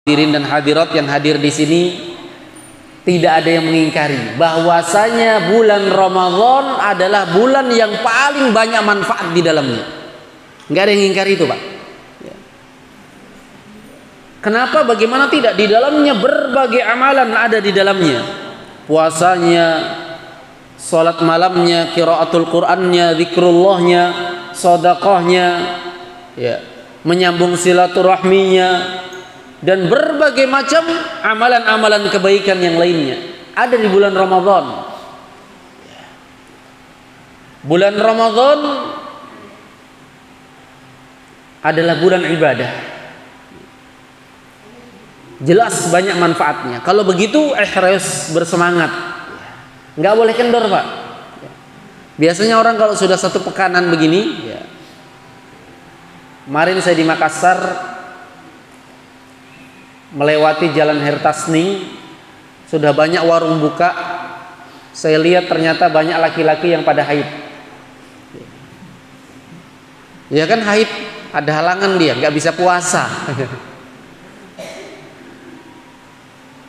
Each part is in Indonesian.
hadirin dan hadirat yang hadir di sini, tidak ada yang mengingkari bahwasanya bulan Ramadan adalah bulan yang paling banyak manfaat di dalamnya. Nggak ada yang mengingkari itu, Pak. Kenapa? Bagaimana tidak? Di dalamnya berbagai amalan ada di dalamnya. Puasanya, salat malamnya, qiraatul Qur'annya, zikrullahnya, sedekahnya, ya, menyambung silaturahminya, dan berbagai macam amalan-amalan kebaikan yang lainnya ada di bulan Ramadan. Bulan Ramadan adalah bulan ibadah. Jelas banyak manfaatnya. Kalau begitu harus bersemangat. Nggak boleh kendor, Pak. Biasanya orang kalau sudah satu pekanan begini, ya. Kemarin saya di Makassar melewati Jalan Hertasning, sudah banyak warung buka. Saya lihat ternyata banyak laki-laki yang pada haid. Ya kan, haid ada halangan, dia nggak bisa puasa.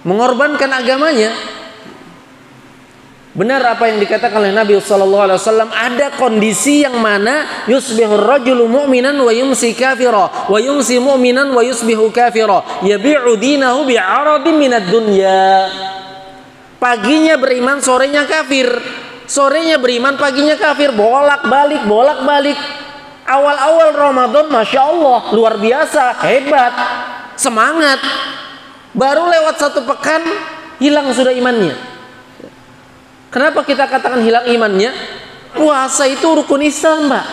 Mengorbankan agamanya. Benar apa yang dikatakan oleh Nabi sallallahu alaihi wasallam, ada kondisi yang mana yusbihur rajulu mu'minan wa yumsi kafira wa yumsi mu'minan wa yusbihu kafira yabi'u dinahu bi'aradin minad dunya. Paginya beriman, sorenya kafir. Sorenya beriman, paginya kafir. Bolak-balik, bolak-balik. Awal-awal Ramadan Masya Allah luar biasa, hebat, semangat. Baru lewat satu pekan hilang sudah imannya. Kenapa kita katakan hilang imannya? Puasa itu rukun Islam, Mbak.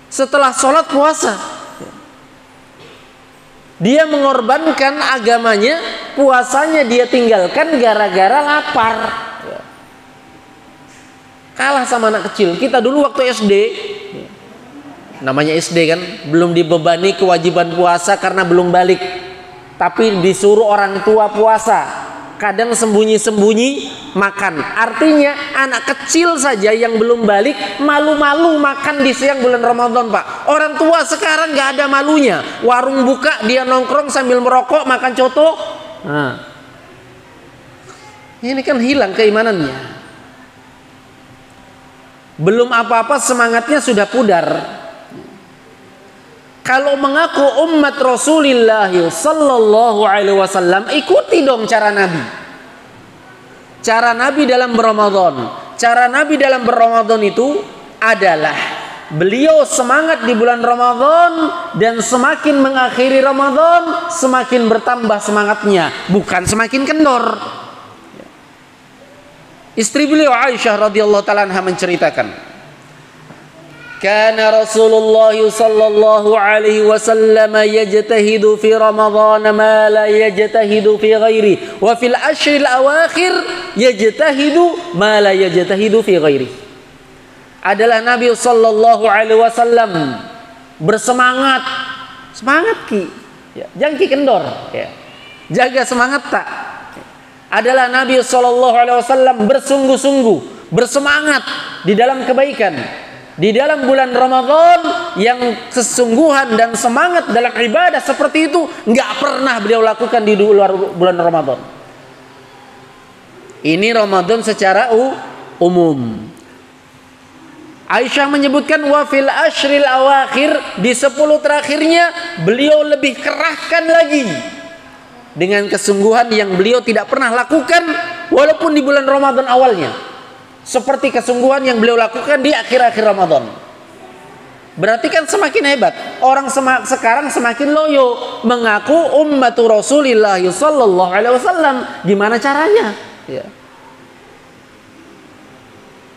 Setelah sholat puasa, dia mengorbankan agamanya, puasanya dia tinggalkan gara-gara lapar. Kalah sama anak kecil. Kita dulu waktu SD, namanya SD kan, belum dibebani kewajiban puasa karena belum balik, tapi disuruh orang tua puasa. Kadang sembunyi-sembunyi makan. Artinya anak kecil saja yang belum balik malu-malu makan di siang bulan Ramadan, Pak. Orang tua sekarang nggak ada malunya. Warung buka dia nongkrong sambil merokok, makan coto. Nah, ini kan hilang keimanannya. Belum apa-apa semangatnya sudah pudar. Kalau mengaku umat Rasulullah sallallahu alaihi wasallam, ikuti dong cara Nabi. Cara Nabi dalam Ramadan. Cara Nabi dalam Ramadan itu adalah beliau semangat di bulan Ramadan, dan semakin mengakhiri Ramadan semakin bertambah semangatnya, bukan semakin kendor. Istri beliau Aisyah radhiyallahu taala anha menceritakan, kana Rasulullah sallallahu alaihi wasallam yajtahidu fi Ramadan ma la yajtahidu fi ghairi wa fil ashril awakhir yajtahidu ma la yajtahidu fi ghairi. Adalah Nabi sallallahu alaihi wasallam bersemangat, semangat ki, ya, jangan ki kendor, ya. Jaga semangat tak. Adalah Nabi sallallahu alaihi wasallam bersungguh-sungguh, bersemangat di dalam kebaikan. Di dalam bulan Ramadan yang kesungguhan dan semangat dalam ibadah seperti itu nggak pernah beliau lakukan di luar bulan Ramadan. Ini Ramadan secara umum. Aisyah menyebutkan wa fil ashril awakhir, di 10 terakhirnya beliau lebih kerahkan lagi dengan kesungguhan yang beliau tidak pernah lakukan walaupun di bulan Ramadan awalnya. Seperti kesungguhan yang beliau lakukan di akhir-akhir Ramadan. Berarti kan semakin hebat. Orang sekarang semakin loyo mengaku ummatu Rasulillah sallallahu alaihi wasallam. Gimana caranya? Ya.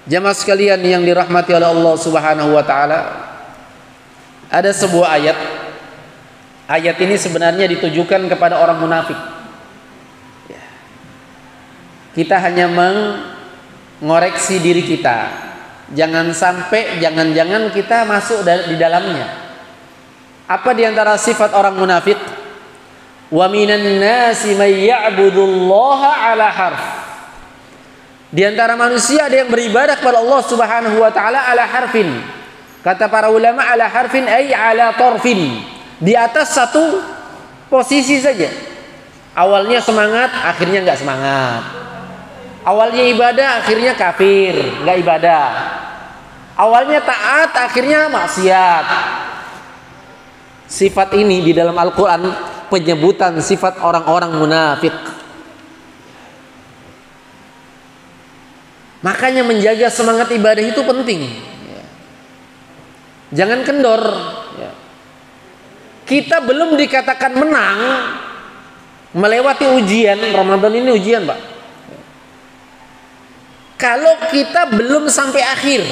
Jamaah sekalian yang dirahmati oleh Allah Subhanahu wa taala, ada sebuah ayat. Ayat ini sebenarnya ditujukan kepada orang munafik. Ya. Kita hanya ngoreksi diri kita, jangan sampai jangan-jangan kita masuk di dalamnya. Apa diantara sifat orang munafik? Wa minan nasi may ya'budullaha ala harf. Di antara manusia ada yang beribadah kepada Allah Subhanahu wa taala ala harfin. Kata para ulama ala harfin ay ala tarfin. Di atas satu Posisi saja. Awalnya semangat, akhirnya nggak semangat. Awalnya ibadah, akhirnya kafir, nggak ibadah. Awalnya taat, akhirnya maksiat. Sifat ini di dalam Al-Quran penyebutan sifat orang-orang munafik. Makanya menjaga semangat ibadah itu penting. Jangan kendor. Kita belum dikatakan menang melewati ujian. Ramadan ini ujian, Pak. Kalau kita belum sampai akhir.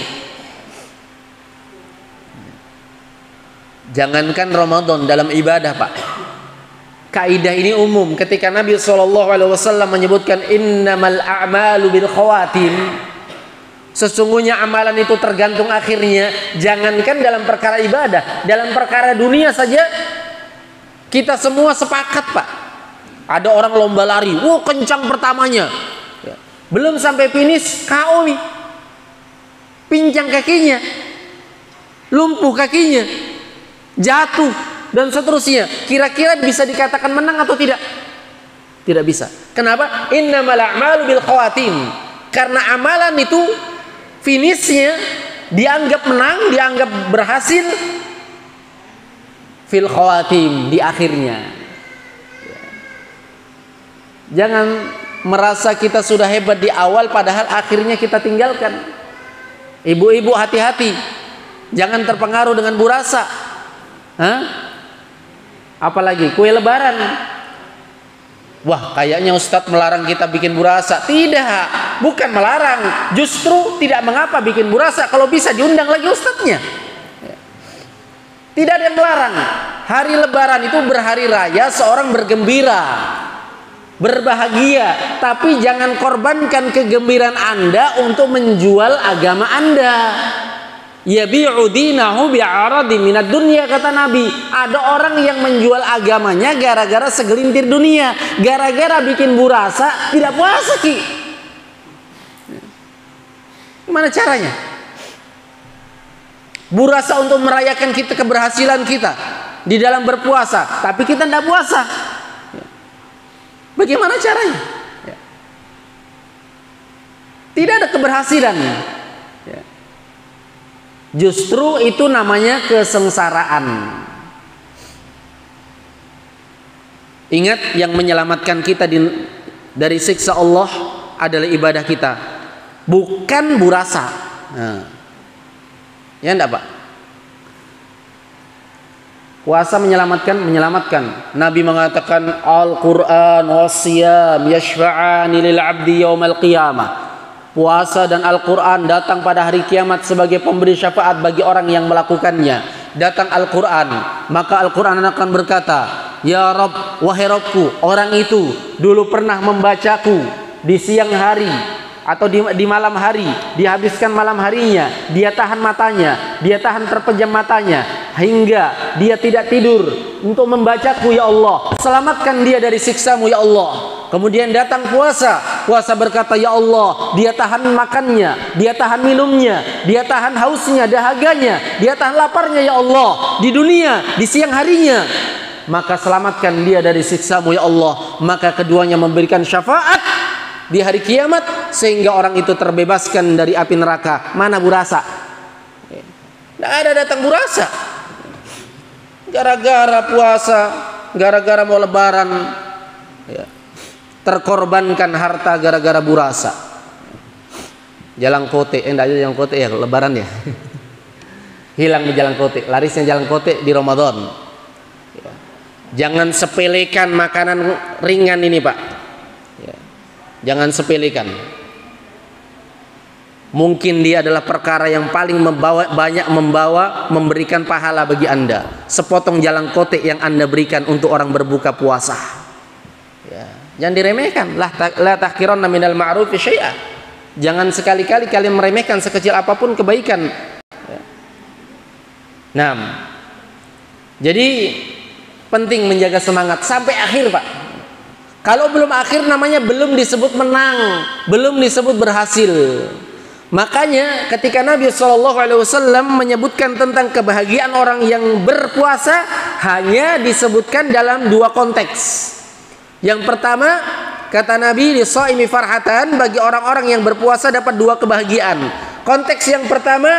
Jangankan Ramadan, dalam ibadah, Pak. Kaidah ini umum. Ketika Nabi SAW menyebutkan innamal a'malu bil khawatim, sesungguhnya amalan itu tergantung akhirnya. Jangankan dalam perkara ibadah, dalam perkara dunia saja kita semua sepakat, Pak. Ada orang lomba lari, kencang pertamanya, belum sampai finish KO nih, pincang kakinya, lumpuh kakinya, jatuh dan seterusnya. Kira-kira bisa dikatakan menang atau tidak? Tidak bisa. Kenapa? Innamal a'malu bil khawatim. Karena amalan itu finishnya dianggap menang, dianggap berhasil fil khawatim, di akhirnya. Jangan merasa kita sudah hebat di awal padahal akhirnya kita tinggalkan. Ibu-ibu hati-hati, jangan terpengaruh dengan burasa. Apalagi kue lebaran. Wah, kayaknya Ustadz melarang kita bikin burasa. Tidak, bukan melarang, justru tidak mengapa bikin burasa kalau bisa diundang lagi ustadznya. Tidak ada yang melarang. Hari lebaran itu berhari raya, seorang bergembira, berbahagia, tapi jangan korbankan kegembiraan Anda untuk menjual agama Anda. Yabi'u dinahu bi'aradi minad dunya, kata Nabi. Ada orang yang menjual agamanya gara-gara segelintir dunia, gara-gara bikin burasa tidak puasa, Ki. Gimana caranya? Burasa untuk merayakan kita keberhasilan kita di dalam berpuasa, tapi kita tidak puasa. Bagaimana caranya? Tidak ada keberhasilan. Justru itu namanya kesengsaraan. Ingat, yang menyelamatkan kita dari siksa Allah adalah ibadah kita, bukan burasa. Ya enggak, Pak? Puasa menyelamatkan. Nabi mengatakan Al-Quran was-siyam yashfa'ani lil 'abdi yaumal qiyamah. Puasa dan Al-Quran datang pada hari kiamat sebagai pemberi syafaat bagi orang yang melakukannya. Datang Al-Quran, maka Al-Quran akan berkata, Ya Rabb, wahai Rabbku, orang itu dulu pernah membacaku di siang hari atau di malam hari, dihabiskan malam harinya, dia tahan matanya, dia tahan terpejam matanya, hingga dia tidak tidur untuk membacaku, ya Allah. Selamatkan dia dari siksamu, ya Allah. Kemudian datang puasa berkata, ya Allah, dia tahan makannya, dia tahan minumnya, dia tahan hausnya, dahaganya, dia tahan laparnya, ya Allah, di dunia, di siang harinya. Maka selamatkan dia dari siksamu, ya Allah. Maka keduanya memberikan syafaat di hari kiamat sehingga orang itu terbebaskan dari api neraka. Mana burasa? Tidak ada datang burasa. Gara-gara puasa, gara-gara mau lebaran, terkorbankan harta gara-gara burasa. Jalan kote, enggak aja jalan kote ya, lebaran ya. Hilang di jalan kote, larisnya jalan kote di Ramadan. Jangan sepelekan makanan ringan ini, Pak. Jangan sepelekan. Mungkin dia adalah perkara yang paling memberikan pahala bagi Anda. Sepotong jalan kote yang Anda berikan untuk orang berbuka puasa. Jangan diremehkan. La tahqiranna minal ma'rufi syai'a. Jangan sekali-kali kalian meremehkan sekecil apapun kebaikan. Nah, jadi penting menjaga semangat sampai akhir, Pak. Kalau belum akhir namanya belum disebut menang, belum disebut berhasil. Makanya ketika Nabi SAW menyebutkan tentang kebahagiaan orang yang berpuasa, hanya disebutkan dalam dua konteks. Yang pertama, kata Nabi, "Lis-shaimi farhatan", bagi orang-orang yang berpuasa dapat dua kebahagiaan. Konteks yang pertama,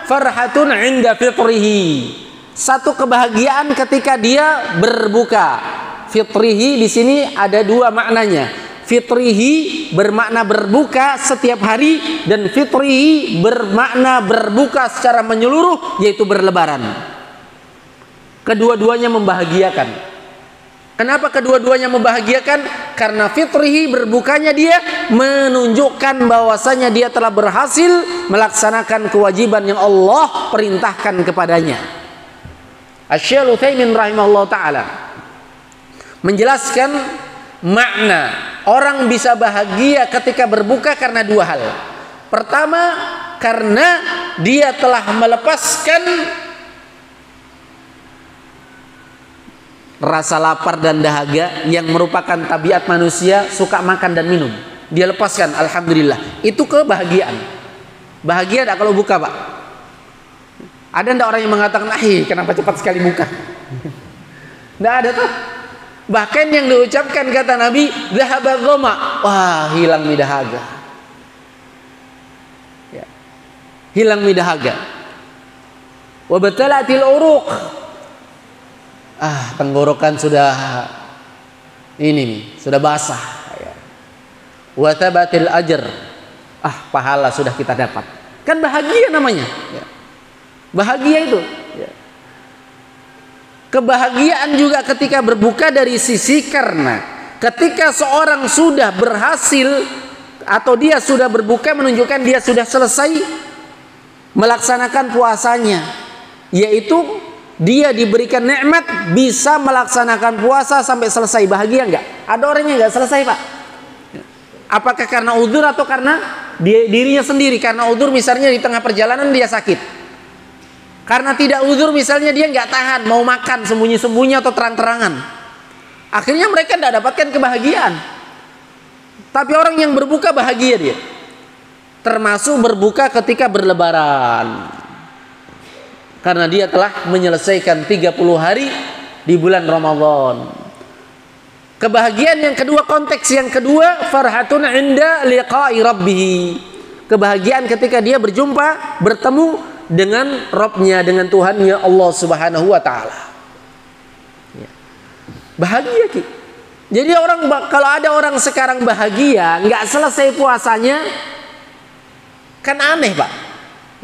farhatun 'inda fitrihi, satu kebahagiaan ketika dia berbuka. Fitrihi di sini ada dua maknanya. Fitrihi bermakna berbuka setiap hari, dan fitrihi bermakna berbuka secara menyeluruh, yaitu berlebaran. Kedua-duanya membahagiakan. Kenapa kedua-duanya membahagiakan? Karena fitrihi, berbukanya dia, menunjukkan bahwasanya dia telah berhasil melaksanakan kewajiban yang Allah perintahkan kepadanya. Asy-Syaikh Utsaimin rahimahullah ta'ala menjelaskan makna orang bisa bahagia ketika berbuka karena dua hal. Pertama, karena dia telah melepaskan rasa lapar dan dahaga yang merupakan tabiat manusia, suka makan dan minum. Dia lepaskan, alhamdulillah. Itu kebahagiaan. Bahagia tidak kalau buka, Pak? Ada tidak orang yang mengatakan, kenapa cepat sekali buka? Tidak ada tuh. Bahkan yang diucapkan kata Nabi, "Dhahabadh dhama", wah, hilang dahaga. Ya. Hilang dahaga. Wa batalatil uruq, tenggorokan sudah ini nih, sudah basah. Ya. Wa thabatil ajr, pahala sudah kita dapat. Kan bahagia namanya. Ya. Bahagia itu. Ya. Kebahagiaan juga ketika berbuka dari sisi, karena ketika seorang sudah berhasil atau dia sudah berbuka, menunjukkan dia sudah selesai melaksanakan puasanya, yaitu dia diberikan nikmat bisa melaksanakan puasa sampai selesai. Bahagia enggak? Ada orang yang enggak selesai, Pak. Apakah karena udzur atau karena dirinya sendiri? Karena udzur misalnya di tengah perjalanan dia sakit. Karena tidak udzur misalnya dia nggak tahan, mau makan sembunyi-sembunyi atau terang-terangan. Akhirnya mereka tidak dapatkan kebahagiaan. Tapi orang yang berbuka bahagia dia. Termasuk berbuka ketika berlebaran. Karena dia telah menyelesaikan 30 hari di bulan Ramadan. Kebahagiaan yang kedua, konteks yang kedua, farhatun 'inda liqa'i rabbih. Kebahagiaan ketika dia berjumpa, bertemu dengan Rabbnya, dengan Tuhannya Allah Subhanahu wa ta'ala. Ya. Bahagia ki. Jadi kalau ada orang sekarang bahagia nggak selesai puasanya, kan aneh, Pak.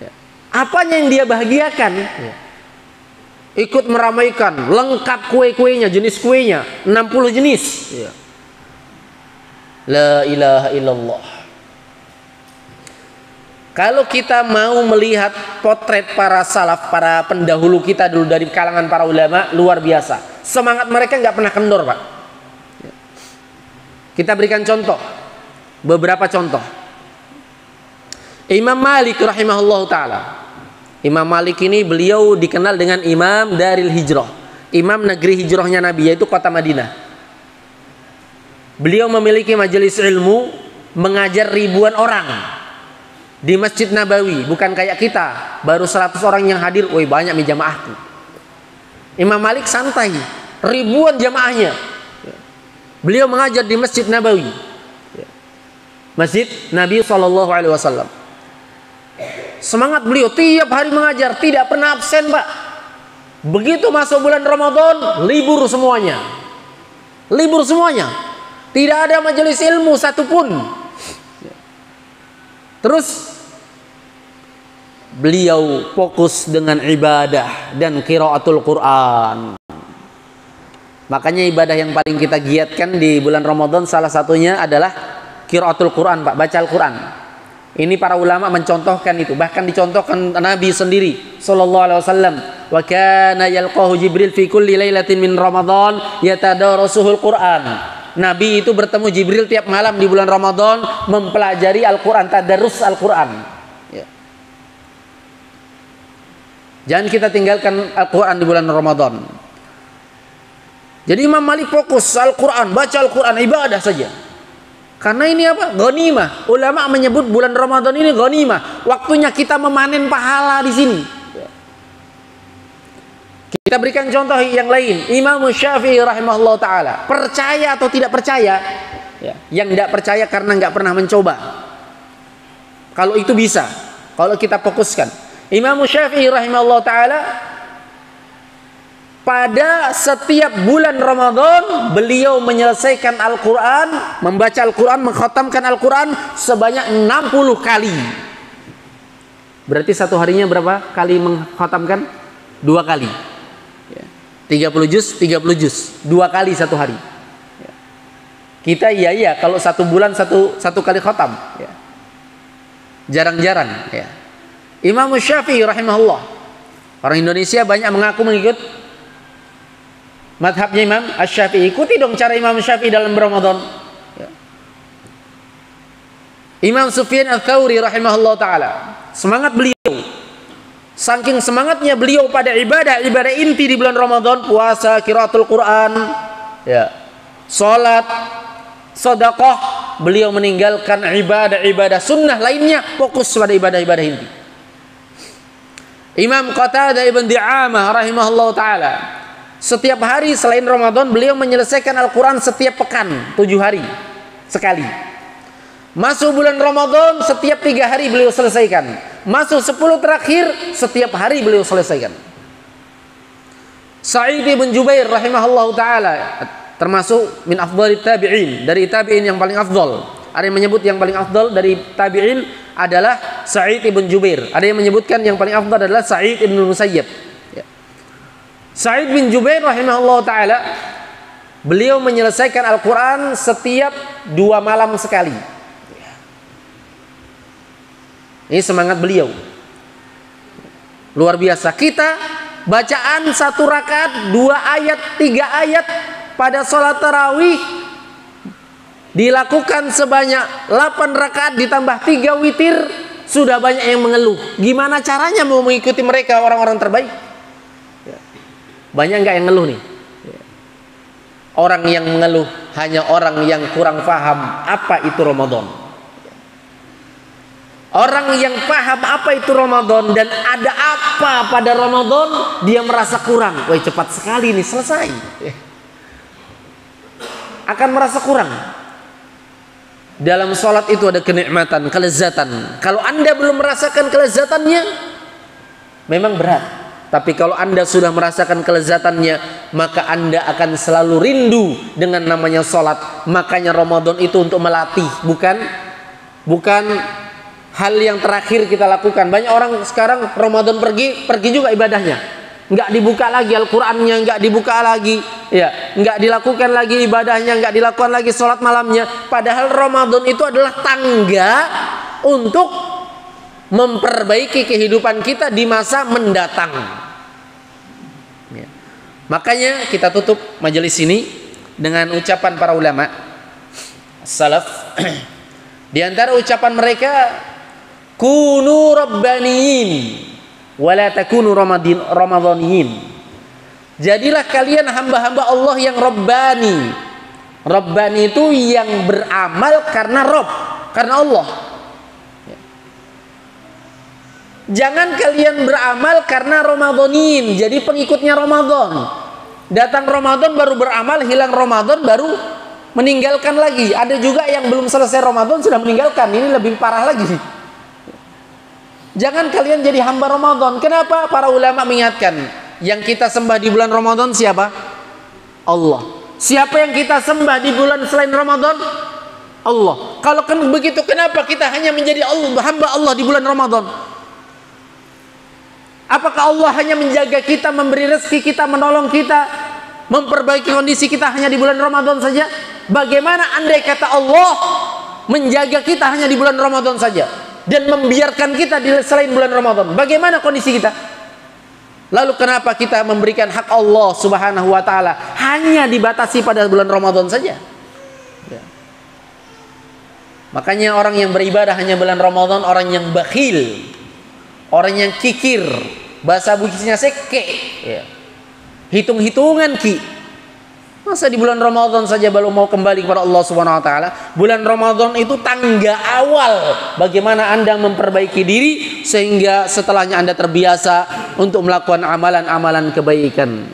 Ya. Apanya yang dia bahagiakan? Ya. Ikut meramaikan, lengkap kue-kuenya, jenis kuenya 60 jenis. Ya. La ilaha illallah. Kalau kita mau melihat potret para salaf, para pendahulu kita dulu dari kalangan para ulama, luar biasa. Semangat mereka nggak pernah kendor, Pak. Kita berikan contoh, beberapa contoh. Imam Malik rahimahullah ta'ala. Imam Malik ini beliau dikenal dengan Imam Daril Hijrah, Imam negeri hijrahnya Nabi, yaitu kota Madinah. Beliau memiliki majelis ilmu, mengajar ribuan orang di Masjid Nabawi. Bukan kayak kita, baru 100 orang yang hadir, woi banyak nih jamaahku. Imam Malik santai, ribuan jamaahnya. Beliau mengajar di Masjid Nabawi, Masjid Nabi SAW. Semangat beliau, tiap hari mengajar, tidak pernah absen, Pak. Begitu masuk bulan Ramadan, libur semuanya. Libur semuanya. Tidak ada majelis ilmu satupun. Terus beliau fokus dengan ibadah dan qiraatul Quran. Makanya ibadah yang paling kita giatkan di bulan Ramadan salah satunya adalah qiraatul Quran, Pak, baca Al-Quran. Ini para ulama mencontohkan itu, bahkan dicontohkan Nabi sendiri sallallahu alaihi wasallam. Wa kana yalqahu Jibril fi kulli lailatin min Ramadan yatadarasuhul Quran. Nabi itu bertemu Jibril tiap malam di bulan Ramadan, mempelajari Al-Quran, tadarus Al-Quran. Ya. Jangan kita tinggalkan Al-Quran di bulan Ramadan. Jadi Imam Malik fokus Al-Quran, baca Al-Quran, ibadah saja. Karena ini apa? Ghanimah. Ulama menyebut bulan Ramadan ini ghanimah. Waktunya kita memanen pahala di sini. Kita berikan contoh yang lain. Imam Syafi'i rahimahullah ta'ala. Percaya atau tidak percaya? Ya. Yang tidak percaya karena nggak pernah mencoba. Kalau itu bisa. Kalau kita fokuskan. Imam Syafi'i rahimahullah ta'ala. Pada setiap bulan Ramadan beliau menyelesaikan Al-Quran, membaca Al-Quran, mengkhatamkan Al-Quran sebanyak 60 kali. Berarti satu harinya berapa kali mengkhatamkan? 2 kali. 30 juz, 30 juz. 2 kali satu hari. Kita iya kalau satu bulan satu kali khatam. Jarang-jarang. Imam Syafi'i rahimahullah. Orang Indonesia banyak mengaku mengikut madhabnya Imam Asy-Syafi'i. Ikuti dong cara Imam Syafi'i dalam Ramadan. Imam Sufyan Ats-Tsauri rahimahullah ta'ala, semangat beliau, saking semangatnya beliau pada ibadah inti di bulan Ramadan, puasa, qiraatul Quran, salat, sedekah, beliau meninggalkan ibadah sunnah lainnya, fokus pada ibadah inti. Imam Qatadah ibn Di'amah rahimahullah ta'ala, setiap hari selain Ramadan beliau menyelesaikan Al-Quran setiap pekan 7 hari sekali. Masuk bulan Ramadan setiap 3 hari beliau selesaikan. Masuk 10 terakhir setiap hari beliau selesaikan. Sa'id bin Jubair rahimahullah ta'ala termasuk min afdhalit tabi'in, dari tabi'in yang paling afdal. Ada yang menyebut yang paling afdal dari tabi'in adalah Sa'id bin Jubair. Ada yang menyebutkan yang paling afdal adalah Sa'id bin Musayyib. Sa'id bin Jubair rahimahullah ta'ala, beliau menyelesaikan Al-Quran setiap 2 malam sekali. Ini semangat beliau. Luar biasa. Kita bacaan 1 rakaat, 2 ayat, 3 ayat pada sholat tarawih dilakukan sebanyak 8 rakaat ditambah 3 witir, sudah banyak yang mengeluh. Gimana caranya mau mengikuti mereka, orang-orang terbaik? Banyak nggak yang ngeluh nih? Orang yang mengeluh hanya orang yang kurang paham apa itu Ramadan. Orang yang paham apa itu Ramadan dan ada apa pada Ramadan, dia merasa kurang. Wah, cepat sekali nih selesai. Akan merasa kurang. Dalam sholat itu ada kenikmatan, kelezatan. Kalau Anda belum merasakan kelezatannya, memang berat. Tapi kalau Anda sudah merasakan kelezatannya, maka Anda akan selalu rindu dengan namanya sholat. Makanya Ramadan itu untuk melatih, bukan hal yang terakhir kita lakukan. Banyak orang sekarang Ramadan pergi juga ibadahnya, nggak dibuka lagi Al-Qurannya, nggak dibuka lagi, nggak dilakukan lagi ibadahnya, nggak dilakukan lagi sholat malamnya. Padahal Ramadan itu adalah tangga untuk memperbaiki kehidupan kita di masa mendatang. Makanya kita tutup majelis ini dengan ucapan para ulama salaf. Di antara ucapan mereka, kunu rabbaniyin wala takunu ramadhaniyin. Jadilah kalian hamba-hamba Allah yang rabbani. Rabbani itu yang beramal karena Rabb, karena Allah. Jangan kalian beramal karena Ramadhanin, jadi pengikutnya Ramadan. Datang Ramadan baru beramal, hilang Ramadan baru meninggalkan lagi. Ada juga yang belum selesai Ramadan sudah meninggalkan. Ini lebih parah lagi. Jangan kalian jadi hamba Ramadan. Kenapa? Para ulama mengingatkan, yang kita sembah di bulan Ramadan siapa? Allah. Siapa yang kita sembah di bulan selain Ramadan? Allah. Kalau begitu, kenapa kita hanya menjadi hamba Allah di bulan Ramadan? Apakah Allah hanya menjaga kita, memberi rezeki kita, menolong kita, memperbaiki kondisi kita hanya di bulan Ramadan saja? Bagaimana andai kata Allah menjaga kita hanya di bulan Ramadan saja dan membiarkan kita di selain bulan Ramadan? Bagaimana kondisi kita? Lalu kenapa kita memberikan hak Allah Subhanahu wa ta'ala hanya dibatasi pada bulan Ramadan saja? Makanya orang yang beribadah hanya bulan Ramadan orang yang bakhil, orang yang kikir, bahasa Bugisnya seke, hitung-hitungan ki. Masa di bulan Ramadan saja baru mau kembali kepada Allah Subhanahu wa taala? Bulan Ramadan itu tangga awal bagaimana Anda memperbaiki diri sehingga setelahnya Anda terbiasa untuk melakukan amalan-amalan kebaikan.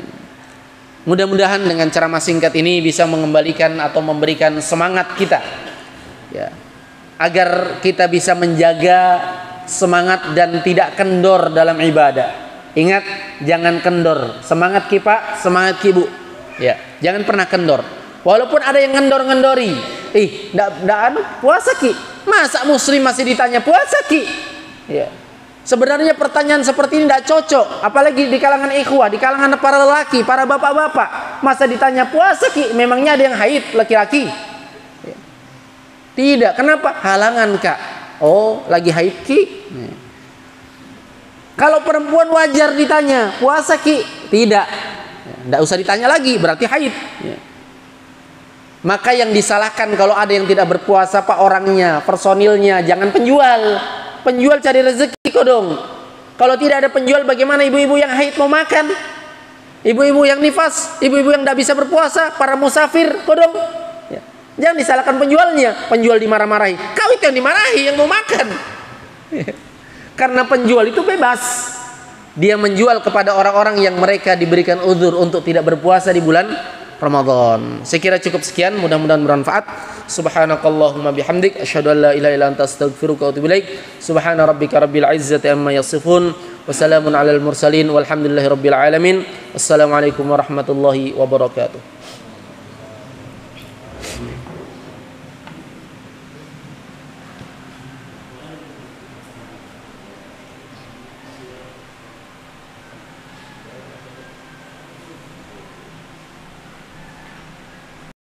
Mudah-mudahan dengan ceramah singkat ini bisa mengembalikan atau memberikan semangat kita, ya, agar kita bisa menjaga semangat dan tidak kendor dalam ibadah. Ingat, jangan kendor. Semangat ki Pak, semangat ki Bu. Ya, jangan pernah kendor. Walaupun ada yang ngendor-ngendori, ndak puasa ki. Masa muslim masih ditanya puasa ki? Ya. Sebenarnya pertanyaan seperti ini tidak cocok, apalagi di kalangan ikhwah, di kalangan para lelaki, para bapak-bapak. Masa ditanya puasa ki? Memangnya ada yang haid laki-laki? Ya. Tidak. Kenapa? Halangan Kak. Oh, lagi haid ki? Ya. Kalau perempuan wajar ditanya puasa ki? Tidak. Tidak usah ditanya lagi, berarti haid. Ya. Maka yang disalahkan kalau ada yang tidak berpuasa Pak orangnya, personilnya, jangan penjual. Penjual cari rezeki kok dong. Kalau tidak ada penjual, bagaimana ibu-ibu yang haid mau makan? Ibu-ibu yang nifas, ibu-ibu yang tidak bisa berpuasa, para musafir kok dong. Ya. Jangan disalahkan penjualnya. Penjual dimarah-marahi, kau itu yang dimarahi, yang mau makan. Karena penjual itu bebas. Dia menjual kepada orang-orang yang mereka diberikan uzur untuk tidak berpuasa di bulan Ramadan. Saya kira cukup sekian, mudah-mudahan bermanfaat. Subhanakallahumma bihamdik, asyhadu an la ilaha illa anta astaghfiruka wa atubu ilaik. Subhana rabbika rabbil izzati amma yasifun, wa salamun alal mursalin walhamdulillahi rabbil alamin. Assalamualaikum warahmatullahi wabarakatuh.